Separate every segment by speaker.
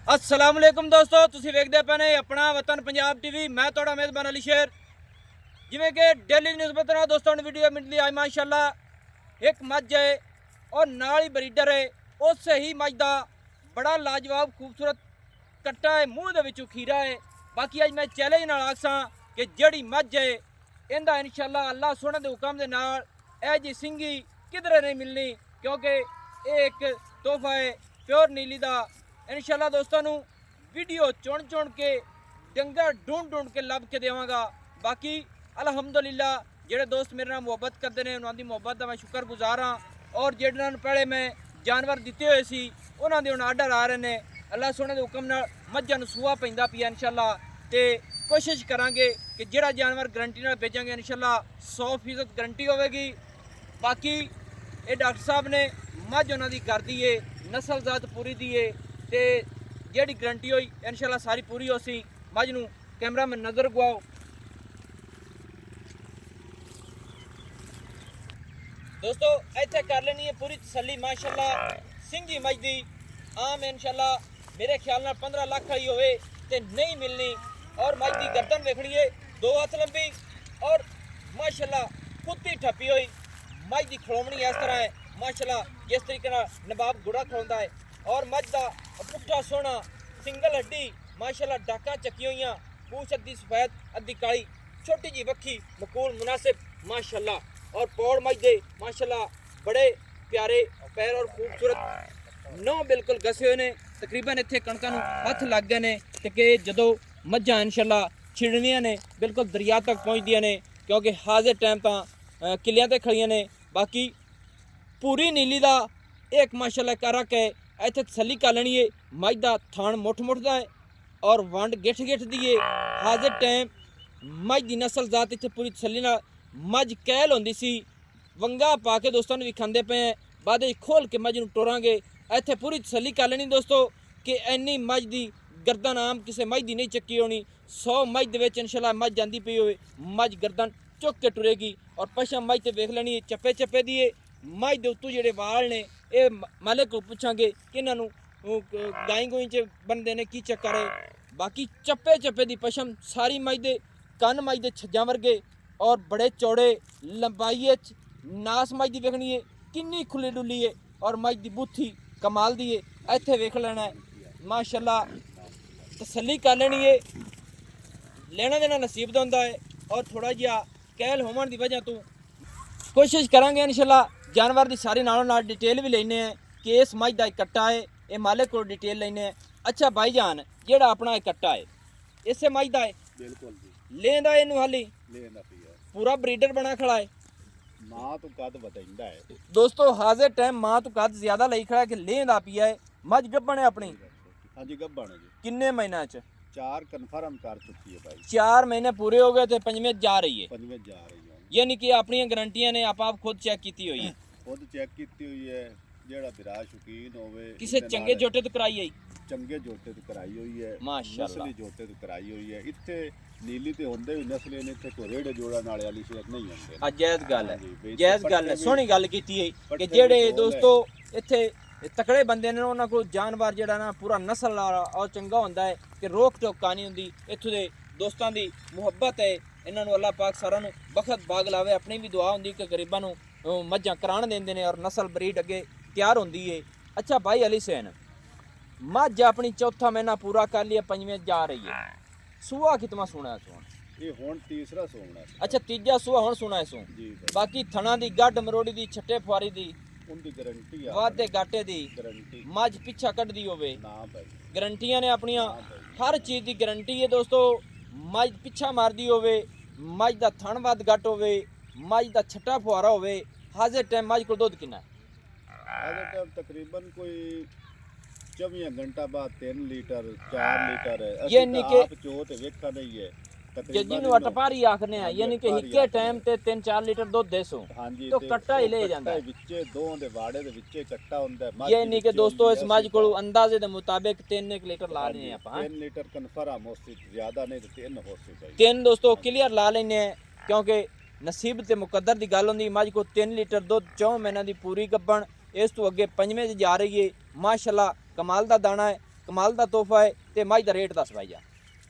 Speaker 1: अस्सलाम वालेकुम दोस्तों, तुसीं वेखदे पे ने अपना वतन पंजाब टीवी। मैं तुहाडा मेज़बान अली शेर। जिवें कि डेली निस्बत नाल दोस्तों ने वीडियो मिलदी आई माशाअल्लाह एक मझ है और नाल ही ब्रीडर है। उस ही मझ दा बड़ा लाजवाब खूबसूरत कट्टा है, मूँह दे विचों खीरा है। बाकी अज मैं चैलेंज नाल आखसां कि जिहड़ी मझ है इंदा इंशाअल्लाह अल्लाह सोहणे दे हुकम दे नाल ए जी सिंगी किधरे नहीं मिलनी, क्योंकि ये एक तोहफा है प्योर नीली दा। इंशाअल्लाह दोस्तों नू वीडियो चुन चुन के डंगर ढूंढ ढूंढ के लभ के देवांगा। बाकी अलहमदुलिल्लाह जेड़े दोस्त मेरे नाल मुहब्बत करते हैं उन्होंने मुहब्बत का मैं शुक्रगुजार हाँ। और जेड़े पहले मैं जानवर दिते हुए सी उन्होंने हुण आर्डर आ रहे हैं। अल्लाह सोहणे दे हुकम नाल मझां नूं सूआ पैंदा पिया इंशाअल्लाह। तो कोशिश करांगे कि जिहड़ा जानवर गारंटी नाल भेजांगे इंशाअल्लाह 100% गारंटी होगी। बाकी ये डॉक्टर साहब ने मझ उन्हों की कर दी है, नस्ल जात पूरी दी है, तो जी गारंटी हुई इंशाअल्लाह सारी पूरी हो सी। मझ नूं कैमरा में नज़र गवाओ। दोस्तों इत्थे कर लेनी है पूरी तसल्ली माशाअल्लाह। सिंगी मझ दी आम इंशाअल्लाह मेरे ख्याल नाल 15 लाख वाली होवे ते नहीं मिलनी। और मझ दी गर्दन वेखनी है 2 हाथ लंबी और माशाअल्लाह कुत्ती ठप्पी हुई। मझ दी खड़ोवनी इस तरह है माशाअल्लाह, जिस तरीके नाल नवाब घोड़ा खड़ोंदा है। और मझ दा पुट्ठा सोहना सिंगल हड्डी माशाअल्लाह, डाका चकी हुई, पूछ अद्धी सफेद अद्धी काली, छोटी जी वक्खी मकूल मुनासिब माशाअल्लाह। और पौड़ मझ दे माशाअल्लाह बड़े प्यारे पैर और खूबसूरत नौ बिल्कुल गसे हुए ने। तकरीबन इत्थे कणकां नूं हत्थ लग गए ने कि जदों मझां इंशाअल्लाह छिड़नियां ने बिल्कुल दरिया तक पहुँचदियां ने, क्योंकि हाजिर टाइम तां किलियां ते खड़ियां ने। बाकी पूरी नीली दा एक माशाअल्लाह करक है। इत्थे तसल्ली कर लेनी है मझ दा थान मुठ मुठ दा है और वंड गिठ गिठ दी है। हाजिर टाइम मझ दी नस्ल जात इत्थे पूरी तसल्ली नाल मझ कैल होंदी सी। वंगा पा के दोस्तों भी खांदे पे हैं, बाद खोल के मझ नूं टोरांगे। इत्थे पूरी तसल्ली कर लेनी दोस्तों कि इन्नी मझ दी गर्दन आम किसी मझ दी नहीं चक्की होनी। 100 मझ दे विच इंशाअल्लाह मझ जांदी पई होवे, मझ गर्दन चुक के टुरेगी। और पशम मझ ते वेख लेनी है चप्पे चप्पे दी है। मझ दे उत्तों जेडे वाल ने ये मालिक को पूछांगे कि इन्हां नूं गाई गोई च बनदे ने की चक्कर है। बाकी चप्पे चप्पे दी पशम सारी मझ दे कन मझ दे छज्जां वर्गे और बड़े चौड़े लंबाई नास मझ दी वेखनी है किन्नी खुली डुली है। और मझ दी बूथी कमाल दी है, इत्थे वेख लेना है माशाअल्लाह, तसल्ली कर लेनी है। लेना देना नसीब दा हुंदा है और थोड़ा जिहा कहल होवन दी वजह तो कोशिश करांगे इंशाअल्लाह जानवर की सारी नालों नाल डिटेल भी लेने हैं कि इस मझ का एक कट्टा है, ये मालिक को डिटेल लेने हैं। अच्छा भाईजान जेड़ा अपना एक कट्टा है इसे मझ का है
Speaker 2: बिल्कुल जी
Speaker 1: लेंदा इनू हाली
Speaker 2: लेना पिया
Speaker 1: पूरा ब्रीडर बना खड़ा है।
Speaker 2: मां तो कद बताइंदा है
Speaker 1: दोस्तों हाजिर टाइम मां तो कद ज्यादा लई खड़ा है कि लेंदा पिया है। मझ गब्बन है अपनी
Speaker 2: हाँ जी गब्बन है जी
Speaker 1: किन्ने महीना च
Speaker 2: 4 कन्फर्म कर चुकी है भाई।
Speaker 1: 4 महीने पूरे हो गए थे, 5वें जा रही है।
Speaker 2: 5वें जा रही है,
Speaker 1: यानी कि अपनी गारंटियां ने आप खुद चेक की हुई है।
Speaker 2: खुद चेक की हुई है। जेड़ा बिरा शौकीन होवे
Speaker 1: किसी चंगे जोटे तो कराई है,
Speaker 2: चंगे जोटे तो कराई हुई है,
Speaker 1: माशाअल्लाह
Speaker 2: नस्ली जोटे तो कराई हुई है। इत्थे नीली ते होंदे भी नस्ले ने, इत्थे कोई रेड़े जोड़ा नाले वाली शेर नहीं होंदे।
Speaker 1: जायज़ गल है,
Speaker 2: हाँ
Speaker 1: जायज़ गल है, सोहनी गल कीती है कि जेड़े दोस्तों इत्थे तकड़े बंदे ने उन्हां कोल जानवर जेड़ा ना पूरा नस्ल वाला और चंगा होंदा है कि रोक टोक नहीं होंदी। इत्थों दे दोस्तां दी मुहब्बत है, इन्हां नूं अल्लाह पाक सारां नूं बखत बाग लावे। अपनी भी दुआ होंदी कि गरीबां नूं मझां कराण देंदे ने और नस्ल ब्रीड अगे तैयार होंदी है। अच्छा भाई अली सैन मझ अपनी चौथा महीना पूरा कर लिया, 5वें जा रही है। सूआ कितना सोना है सोन?
Speaker 2: ये हुण तीसरा सोना है।
Speaker 1: अच्छा तीजा सूआ हुण सोना है सो।
Speaker 2: जी
Speaker 1: बाकी थणा दी गड्ड मरोड़ी दी छट्टे फुआरी दी
Speaker 2: उनकी गारंटी है,
Speaker 1: वादे घाटे दी
Speaker 2: गारंटी
Speaker 1: मझ पिछा कड्डी होवे
Speaker 2: ना भाई
Speaker 1: गारंटियां ने अपनियां, हर चीज़ की गारंटी है दोस्तों। मझ पिछा मारदी होवे, मझ दा थण वध घट होवे, मझ दा छट्टा फुआरा होवे। हाजिर टाइम मझ को दुध कितना है?
Speaker 2: अगर टाइम तकरीबन कोई 24 घंटा बाद 3 लीटर 4 लीटर है।
Speaker 1: ये नहीं कि
Speaker 2: आप चोट वेखा नहीं है
Speaker 1: जिन्हों अटपारी आखने हैं, यानी कि हिक्के टाइम ते 3-4 लीटर दुध दे सो
Speaker 2: हाँ जी
Speaker 1: तो कट्टा ही ले जांदा है।
Speaker 2: विच्चे दो दे वाड़े दे विच्चे कट्टा हुंदा है।
Speaker 1: ये नहीं कि दोस्तों इस मझ को अंदाजे दे मुताबिक 3 लीटर ला रहे हैं आप
Speaker 2: 3 लीटर कन्फर्म हो सी, ज्यादा नहीं तो 3 हो सी भाई।
Speaker 1: 3 दोस्तों क्लियर ला लेने हैं, क्योंकि नसीब ते मुकद्दर दी गल होंदी। मझ को 3 लीटर दुध 4 महीने दी पूरी गब्बन, इस तो अगे 5वें जा रही है। माशाअल्लाह कमाल दा दाना है। ਕਮਾਲ ਦਾ ਤੋਹਫਾ ਹੈ। ਤੇ ਮੱਝ ਦਾ ਰੇਟ ਦੱਸ ਭਾਈ ਜਾ।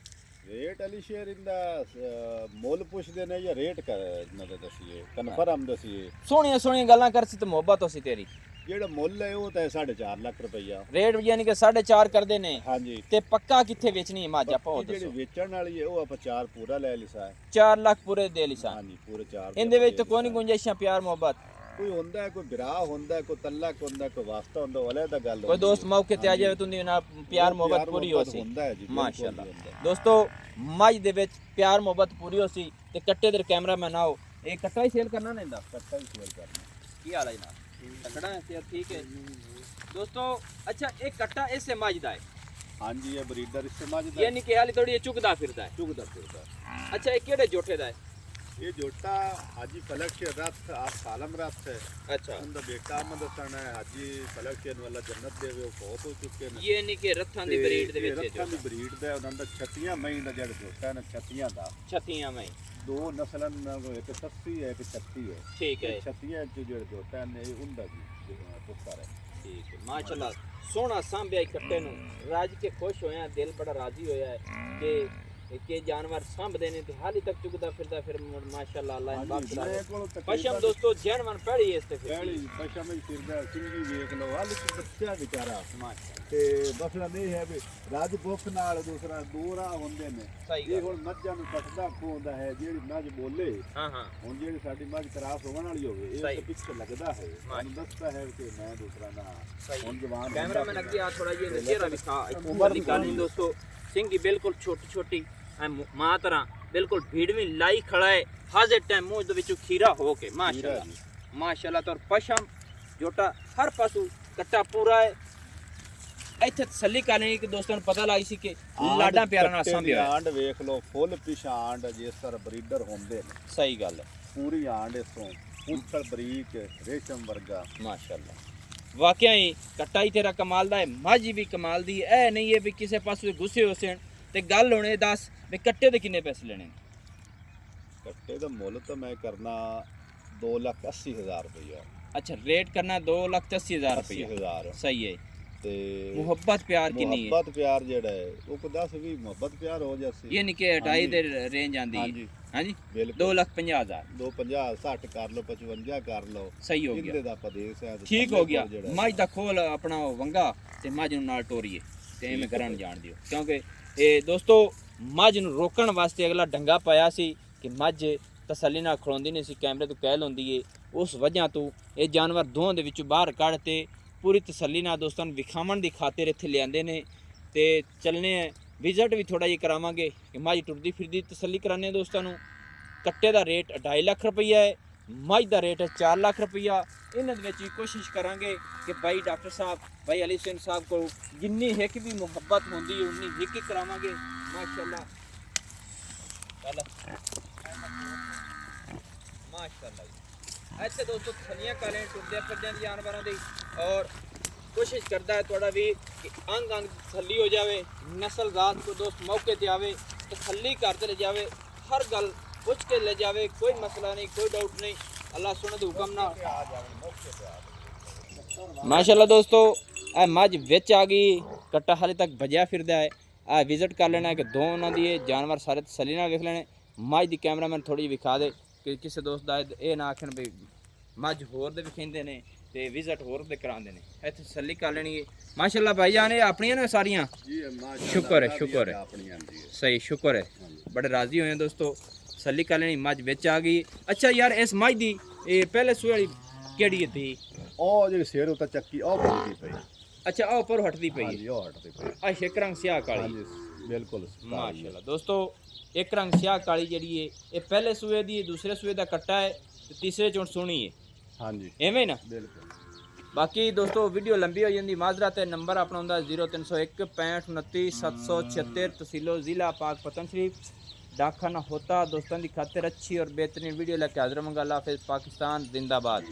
Speaker 2: ਰੇਟ ਅਲੀ ਸ਼ੇਰ ਇੰਦਾ ਮੁੱਲ ਪੁੱਛਦੇ ਨੇ ਜਾਂ ਰੇਟ ਨਦਾ ਦਸੀਏ ਕਨਫਰਮ ਦਸੀਏ।
Speaker 1: ਸੋਹਣੀਆਂ ਸੋਹਣੀਆਂ ਗੱਲਾਂ ਕਰਸੀ ਤੇ ਮੁਹੱਬਤ ਹੋਸੀ ਤੇਰੀ।
Speaker 2: ਜਿਹੜਾ ਮੁੱਲ ਹੈ ਉਹ ਤਾਂ 4.5 ਲੱਖ ਰੁਪਈਆ
Speaker 1: ਰੇਟ ਯਾਨੀ ਕਿ 4.5 ਕਰਦੇ ਨੇ।
Speaker 2: ਹਾਂਜੀ
Speaker 1: ਤੇ ਪੱਕਾ ਕਿੱਥੇ ਵੇਚਣੀ ਹੈ ਮੱਝ ਆਪਾਂ ਉਹ
Speaker 2: ਜਿਹੜੀ
Speaker 1: ਦੱਸੋ।
Speaker 2: ਵੇਚਣ ਵਾਲੀ ਹੈ ਉਹ ਆਪਾਂ 4 ਪੂਰਾ ਲੈ ਲਿਸਾ ਹੈ।
Speaker 1: 4 ਲੱਖ ਪੂਰੇ ਦੇ ਲਿਸਾ।
Speaker 2: ਹਾਂਜੀ ਪੂਰੇ 4।
Speaker 1: ਇਹਦੇ ਵਿੱਚ ਤਾਂ ਕੋਈ ਨਹੀਂ ਗੁੰਜਾਇਸ਼ਾਂ ਪਿਆਰ ਮੁਹੱਬਤ।
Speaker 2: ਕੋਈ ਹੁੰਦਾ ਹੈ, ਕੋਈ ਵਿਰਾਹ ਹੁੰਦਾ ਹੈ, ਕੋਈ ਤਲਕ ਹੁੰਦਾ ਹੈ, ਕੋਈ ਵਾਸਤਾ ਹੁੰਦਾ, ਵਾਲੇ ਦਾ ਗੱਲ
Speaker 1: ਕੋਈ ਦੋਸਤ ਮੌਕੇ ਤੇ ਆ ਜਾਵੇ ਤੁੰਦੀ ਨਾਲ ਪਿਆਰ ਮੁਹੱਬਤ ਪੂਰੀ ਹੋ ਸੀ।
Speaker 2: ਹੁੰਦਾ ਹੈ ਜੀ
Speaker 1: ਮਾਸ਼ਾਅੱਲਾ। ਦੋਸਤੋ ਮੱਝ ਦੇ ਵਿੱਚ ਪਿਆਰ ਮੁਹੱਬਤ ਪੂਰੀ ਹੋ ਸੀ ਤੇ ਕੱਟੇ ਦੇ ਕੈਮਰਾਮੈਨ ਆਓ। ਇਹ ਕੱਟਾ ਹੀ ਸੇਲ ਕਰਨਾ ਨਹੀਂਦਾ।
Speaker 2: ਕੱਟਾ ਹੀ ਸੇਲ ਕਰਨਾ।
Speaker 1: ਕੀ ਹਾਲ ਹੈ ਜਨਾਬ? ਤਕੜਾ ਹੈ ਸਿਹਤ ਠੀਕ ਹੈ ਦੋਸਤੋ। ਅੱਛਾ ਇਹ ਕੱਟਾ ਇਸੇ ਮੱਝ ਦਾ ਹੈ?
Speaker 2: ਹਾਂਜੀ ਇਹ ਬਰੀਡਰ ਇਸੇ ਮੱਝ ਦਾ
Speaker 1: ਯਾਨੀ ਕਿ ਹਾਲੀ ਥੋੜੀ ਚੁਗਦਾ ਫਿਰਦਾ ਹੈ।
Speaker 2: ਚੁਗਦਾ ਫਿਰਦਾ।
Speaker 1: ਅੱਛਾ ਇਹ ਕਿਹੜੇ ਜੋਟੇ ਦਾ ਹੈ?
Speaker 2: ਇਹ ਜੋਟਾ ਹਾਜੀ ਫਲਕ ਕੇ ਰੱਥ ਆ ਸਾਲਮ ਰੱਥ ਹੈ।
Speaker 1: ਅੱਛਾ
Speaker 2: ਉਹਦਾ ਬੇਟਾ ਅਹਿਮਦ ਹਸਨ ਹੈ। ਹਾਜੀ ਫਲਕ ਕੇ ਵਾਲਾ ਜੰਨਤ ਦੇਵੇ ਉਹ ਬਹੁਤ ਹੋ ਚੁੱਕੇ ਨੇ।
Speaker 1: ਯਾਨੀ ਕਿ ਰੱਥਾਂ ਦੀ ਬਰੀਡ ਦੇ ਵਿੱਚ
Speaker 2: ਰੱਥਾਂ ਦੀ ਬਰੀਡ ਦਾ ਉਹਨਾਂ ਦਾ 36 ਮਹੀਂ ਦਾ ਜਿਹੜਾ ਜੋਟਾ ਨਾ 36 ਦਾ।
Speaker 1: 36 ਮਈ।
Speaker 2: ਦੋ ਨਸਲਾਂ ਇੱਕ 80 ਹੈ ਇੱਕ 36 ਹੈ।
Speaker 1: ਠੀਕ ਹੈ।
Speaker 2: 36 ਚ ਜਿਹੜਾ ਜੋਟਾ ਨੇ ਉਹਦਾ ਜੀ ਪੁੱਤਰ ਹੈ।
Speaker 1: ਠੀਕ ਹੈ ਮਾਸ਼ਾਅੱਲਾ। ਸੋਹਣਾ ਸਾਂਭਿਆ ਕੱਟੇ ਨੂੰ। ਰਾਜ ਕੇ ਖੁਸ਼ ਹੋਇਆ, ਦਿਲ ਬੜਾ ਰਾਜ਼ੀ ਹੋਇਆ ਹੈ ਕਿ ਜਾਨਵਰ ਸਾਂਭਦੇ ਨੇ ਤੇ ਹਾਲੀ ਤੱਕ ਚੁਗਦਾ ਫਿਰਦਾ। ਫਿਰ ਮਾਸ਼ਾਅੱਲਾ ਅੱਲਾਹ ਬਾਤ ਪਸ਼ਮ ਦੋਸਤੋ ਜਨਵਨ ਪੜੀ ਇਸ ਤੇ
Speaker 2: ਪਹਿਲੀ ਪਸ਼ਮ ਹੀ ਫਿਰਦਾ ਸਿੰਗੀ ਵੇਖ ਲਓ ਹਾਲੀ ਬੱਚਾ ਵਿਚਾਰਾ
Speaker 1: ਮਾਸ਼ਾਅੱਲਾ।
Speaker 2: ਤੇ ਮਸਲਾ ਨਹੀਂ ਹੈ ਵੀ ਰਾਜ ਭੁੱਖ ਨਾਲ ਦੂਸਰਾ ਦੂਰਾ ਹੁੰਦੇ ਨੇ। ਇਹ ਹੁਣ ਮੱਝਾਂ ਨੂੰ ਕੱਟਦਾ ਖੋਂਦਾ ਹੈ। ਜਿਹੜੀ ਮੱਝ ਬੋਲੇ
Speaker 1: ਹਾਂ
Speaker 2: ਹੁਣ ਜਿਹੜੀ ਸਾਡੀ ਮੱਝ ਖਰਾਬ ਹੋਣ ਵਾਲੀ ਹੋਵੇ ਇਹ ਤੇ ਪਿੱਛੇ ਲੱਗਦਾ ਹੈ। ਸਾਨੂੰ ਦੱਸਦਾ ਹੈ ਕਿ ਮੈਂ ਦੂਸਰਾ ਨਾ ਹੁਣ ਜਵਾਨ
Speaker 1: ਕੈਮਰਾਮੈਨ ਅੱਗੇ ਆ ਥੋੜਾ ਜਿਹਾ ਚਿਹਰਾ ਵਿਖਾ। ਉਮਰ ਨਿਕਾਲੀ ਦੋਸਤੋ। ਸਿੰਗੀ ਬਿਲਕੁਲ ਛੋਟੀ ਛੋਟੀ ਮਾਂ ਤਰ੍ਹਾਂ ਬਿਲਕੁਲ ਭੀੜ ਵੀ ਲਾਈ ਖੜਾ ਹੈ। ਹਾਜ਼ਰ ਟਾਈਮ ਮੂੰਹ ਦੇ ਵਿੱਚੋਂ ਖੀਰਾ ਹੋ ਕੇ ਮਾਸ਼ਾਅੱਲਾ ਮਾਸ਼ਾਅੱਲਾ। ਤੌਰ ਪਸ਼ਮ ਜੋਟਾ ਹਰ ਪਾਸੋਂ ਕੱਟਾ ਪੂਰਾ ਹੈ। ਇੱਥੇ ਤਸੱਲੀ ਕਰਨੀ ਕਿ ਦੋਸਤਾਂ ਨੂੰ ਪਤਾ ਲੱਗ ਸੀ ਕਿ ਲਾਡਾਂ ਪਿਆਰਾਂ ਨਾਲ ਸਾਂਭਿਆ
Speaker 2: ਆਂਡ ਵੇਖ ਲਓ ਫੁੱਲ ਪਿਛਾਂਡ ਜਿਸ ਤਰ੍ਹਾਂ ਬਰੀਡਰ ਹੁੰਦੇ ਨੇ।
Speaker 1: ਸਹੀ ਗੱਲ ਹੈ।
Speaker 2: ਪੂਰੀ ਆਂਡ ਇਸੋਂ ਉੱਪਰ ਬਰੀਕ ਰੇਸ਼ਮ ਵਰਗਾ
Speaker 1: ਮਾਸ਼ਾਅੱਲਾ। ਵਾਕਿਆ ਹੀ ਕੱਟਾ ਹੀ ਤੇਰਾ ਕਮਾਲ ਦਾ ਹੈ। ਮੱਝ ਵੀ ਕਮਾਲ ਦੀ ਹੈ। ਇਹ ਨਹੀਂ ਹੈ ਵੀ ਕਿਸੇ ਪਾਸੇ ਗੁੱਸੇ ਹੋ ਸਣ ਤੇ ਗੱਲ ਹੋਣੇ ਦੱਸ ਵੀ ਕੱਟੇ ਦੇ ਕਿੰਨੇ ਪੈਸੇ ਲੈਣੇ?
Speaker 2: ਕੱਟੇ ਦਾ ਮੁੱਲ ਤਾਂ ਮੈਂ ਕਰਨਾ 2,80,000 ਰੁਪਇਆ।
Speaker 1: ਅੱਛਾ ਰੇਟ ਕਰਨਾ 2,80,000 ਰੁਪਇਆ।
Speaker 2: 80,000
Speaker 1: ਸਹੀ ਹੈ।
Speaker 2: ਤੇ
Speaker 1: ਮੁਹੱਬਤ ਪਿਆਰ ਕਿੰਨੀ ਹੈ?
Speaker 2: ਮੁਹੱਬਤ ਪਿਆਰ ਜਿਹੜਾ ਹੈ ਉਹ ਕੋ 10-20 ਮੁਹੱਬਤ ਪਿਆਰ ਹੋ ਜਾਸੀ।
Speaker 1: ਇਹ ਨਹੀਂ ਕਿ 2.5 ਦੇ ਰੇਂਜ ਆਂਦੀ ਹੈ।
Speaker 2: ਹਾਂਜੀ
Speaker 1: ਹਾਂਜੀ
Speaker 2: ਬਿਲਕੁਲ
Speaker 1: 2,50,000
Speaker 2: 250 60 ਕਰ ਲਓ 55 ਕਰ ਲਓ।
Speaker 1: ਸਹੀ ਹੋ
Speaker 2: ਇਹਦੇ
Speaker 1: ਗਿਆ।
Speaker 2: ਦਾ ਆਪਾਂ ਦੇਖ ਸਕਦੇ
Speaker 1: ਠੀਕ ਹੋ ਗਿਆ। ਮੱਝ ਦਾ ਖੋਲ ਆਪਣਾ ਵੰਗਾ ਤੇ ਮੱਝ ਨੂੰ ਨਾਲ ਟੋਰੀਏ ਤੇ ਐਵੇਂ ਕਰਨ ਜਾਣ ਦਿਓ। ਕਿਉਂਕਿ ਇਹ ਦੋਸਤੋ ਮੱਝ ਨੂੰ ਰੋਕਣ ਵਾਸਤੇ ਅਗਲਾ ਡੰਗਾ ਪਾਇਆ ਸੀ ਕਿ ਮੱਝ ਤਸੱਲੀ ਨਾਲ ਖਲੋਂਦੀ ਨਹੀਂ ਸੀ, ਕੈਮਰੇ ਤੋਂ ਕਹਿ ਲਾਉਂਦੀ ਏ। ਉਸ ਵਜ੍ਹਾ ਤੋਂ ਇਹ ਜਾਨਵਰ ਦੋਹਾਂ ਦੇ ਵਿੱਚੋਂ ਬਾਹਰ ਕੱਢ ਤੇ ਪੂਰੀ ਤਸੱਲੀ ਨਾਲ ਦੋਸਤਾਂ ਨੂੰ ਵਿਖਾਉਣ ਦੀ ਖਾਤਰ ਇੱਥੇ ਲਿਆਂਦੇ ਨੇ ਤੇ ਚੱਲਨੇ ਆ। ਵਿਜ਼ਿਟ ਵੀ ਥੋੜਾ ਜਿਹਾ ਕਰਾਵਾਂਗੇ ਕਿ ਮੱਝ ਟੁਰਦੀ ਫਿਰਦੀ ਤਸੱਲੀ ਕਰਾਉਂਦੇ ਦੋਸਤਾਂ ਨੂੰ। ਕੱਟੇ ਦਾ ਰੇਟ 2.5 ਲੱਖ ਰੁਪਈਆ ਹੈ। ਮੱਝ ਦਾ ਰੇਟ ਹੈ 4 ਲੱਖ ਰੁਪਈਆ। ਇਹਨਾਂ ਦੇ ਵਿੱਚ ਵੀ ਕੋਸ਼ਿਸ਼ ਕਰਾਂਗੇ ਕਿ ਭਾਈ ਡਾਕਟਰ ਸਾਹਿਬ ਭਾਈ ਅਲੀ ਹੁਸੈਨ ਸਾਹਿਬ ਕੋਲ ਜਿੰਨੀ ਹਿੱਕ ਵੀ ਮੁਹੱਬਤ ਹੁੰਦੀ ਹੈ ਉਨੀ ਹਿੱਕ ਹੀ ਕਰਾਵਾਂਗੇ ਮਾਸ਼ਾਅੱਲਾ। ਮਾਸ਼ਾਅੱਲਾ ਇੱਥੇ ਦੋਸਤੋ ਥਲੀਆਂ ਕਾਲੇ ਟੁਰਦੇ ਫਿਰਦੇ ਦੀ ਜਾਨਵਰਾਂ ਦੀ ਔਰ ਕੋਸ਼ਿਸ਼ ਕਰਦਾ ਹੈ ਤੁਹਾਡਾ ਵੀ ਕਿ ਅੰਗ ਅੰਗ ਥੱਲੀ ਹੋ ਜਾਵੇ। ਨਸਲ ਜ਼ਾਤ ਕੋ ਦੋਸਤ ਮੌਕੇ ਤੇ ਆਵੇ ਤਸੱਲੀ ਕਰਦੇ ਲੈ ਜਾਵੇ, ਹਰ ਗੱਲ ਪੁੱਛ ਕੇ ਲੈ ਜਾਵੇ। ਕੋਈ ਮਸਲਾ ਨਹੀਂ, ਕੋਈ ਡਾਊਟ ਨਹੀਂ। ਅੱਲਾਹ ਸੁਣੇ ਦੇ ਹੁਕਮ ਨਾਲ ਮਾਸ਼ਾਅੱਲਾ ਦੋਸਤੋ ਇਹ ਮੱਝ ਵਿੱਚ ਆ ਗਈ। ਕੱਟਾ ਹਾਲੇ ਤੱਕ ਭਜਿਆ ਫਿਰਦਾ ਹੈ। ਆ ਵਿਜ਼ਿਟ ਕਰ ਲੈਣਾ ਕਿ ਦੋ ਉਹਨਾਂ ਦੀ ਇਹ ਜਾਨਵਰ ਸਾਰੇ ਤਸੱਲੀ ਨਾਲ ਵੇਖ ਲੈਣੇ। ਮੱਝ ਦੀ ਕੈਮਰਾਮੈਨ ਥੋੜੀ ਜਿਹੀ ਵਿਖਾ ਦੇ ਕਿ ਕਿਸੇ ਦੋਸਤ ਦਾ ਇਹ ਨਾ ਆਖਣ ਵੀ ਮੱਝ ਹੋਰ ਦੇ ਵਿਖਾਉਂਦੇ ਨੇ ਤੇ ਵਿਜ਼ਿਟ ਹੋਰ ਦੇ ਕਰਾਉਂਦੇ ਨੇ। ਇੱਥੇ ਤਸੱਲੀ ਕਰ ਲੈਣੀ ਹੈ ਮਾਸ਼ਾਅੱਲਾ। ਭਾਈ ਜਾਨ ਇਹ ਆਪਣੀਆਂ ਨੇ ਸਾਰੀਆਂ?
Speaker 2: ਜੀ ਮਾਸ਼ਾਅੱਲਾ
Speaker 1: ਸ਼ੁਕਰ ਹੈ ਸ਼ੁਕਰ ਹੈ
Speaker 2: ਆਪਣੀਆਂ ਜੀ
Speaker 1: ਸਹੀ ਸ਼ੁਕਰ ਹੈ। ਬੜੇ ਰਾਜ਼ੀ ਹੋਏ ਦੋਸਤੋ। ਤਸੱਲੀ ਕਰ ਲੈਣੀ ਮੱਝ ਵਿੱਚ ਆ ਗਈ। ਅੱਛਾ ਯਾਰ ਇਸ ਮੱਝ ਦੀ ਇਹ ਪਹਿਲੇ ਸੂਏ ਵਾਲੀ ਕਿਹੜੀ ਸੀ?
Speaker 2: ਉਹ ਜਿਹੜੀ ਸਿਰ ਉੱਤੇ ਚੱਕੀ ਉਹ ਬੰਦੀ ਪਈ।
Speaker 1: ਅੱਛਾ ਉਹ ਉੱਪਰ ਹਟਦੀ ਪਈ
Speaker 2: ਹਾਂਜੀ ਉਹ ਹਟਦੀ ਪਈ।
Speaker 1: ਆ ਇੱਕ ਰੰਗ ਸਿਆਹ ਕਾਲੀ।
Speaker 2: ਹਾਂਜੀ ਬਿਲਕੁਲ
Speaker 1: ਮਾਸ਼ਾਅੱਲਾ ਦੋਸਤੋ ਇੱਕ ਰੰਗ ਸਿਆਹ ਕਾਲੀ ਜਿਹੜੀ ਹੈ ਇਹ ਪਹਿਲੇ ਸੂਏ ਦੀ, ਦੂਸਰੇ ਸੂਏ ਦਾ ਕੱਟਾ ਹੈ ਤੇ ਤੀਸਰੇ ਚੋਂ ਸੋਹਣੀ ਹੈ।
Speaker 2: ਹਾਂਜੀ
Speaker 1: ਐਵੇਂ ਨਾ
Speaker 2: ਬਿਲਕੁਲ।
Speaker 1: ਬਾਕੀ ਦੋਸਤੋ ਵੀਡੀਓ ਲੰਬੀ ਹੋ ਜਾਂਦੀ ਮਾਜ਼ਰਾ ਤੇ ਨੰਬਰ ਆਪਣਾ ਹੁੰਦਾ 0301 65 29 776 तहसीलो ज़िला पाक पतन शरीफ डाकखाना होता। दोस्तों की खातिर अच्छी और बेहतरीन वीडियो लेके हाजिर मंगा। अल्लाह हाफिज़। पाकिस्तान जिंदाबाद।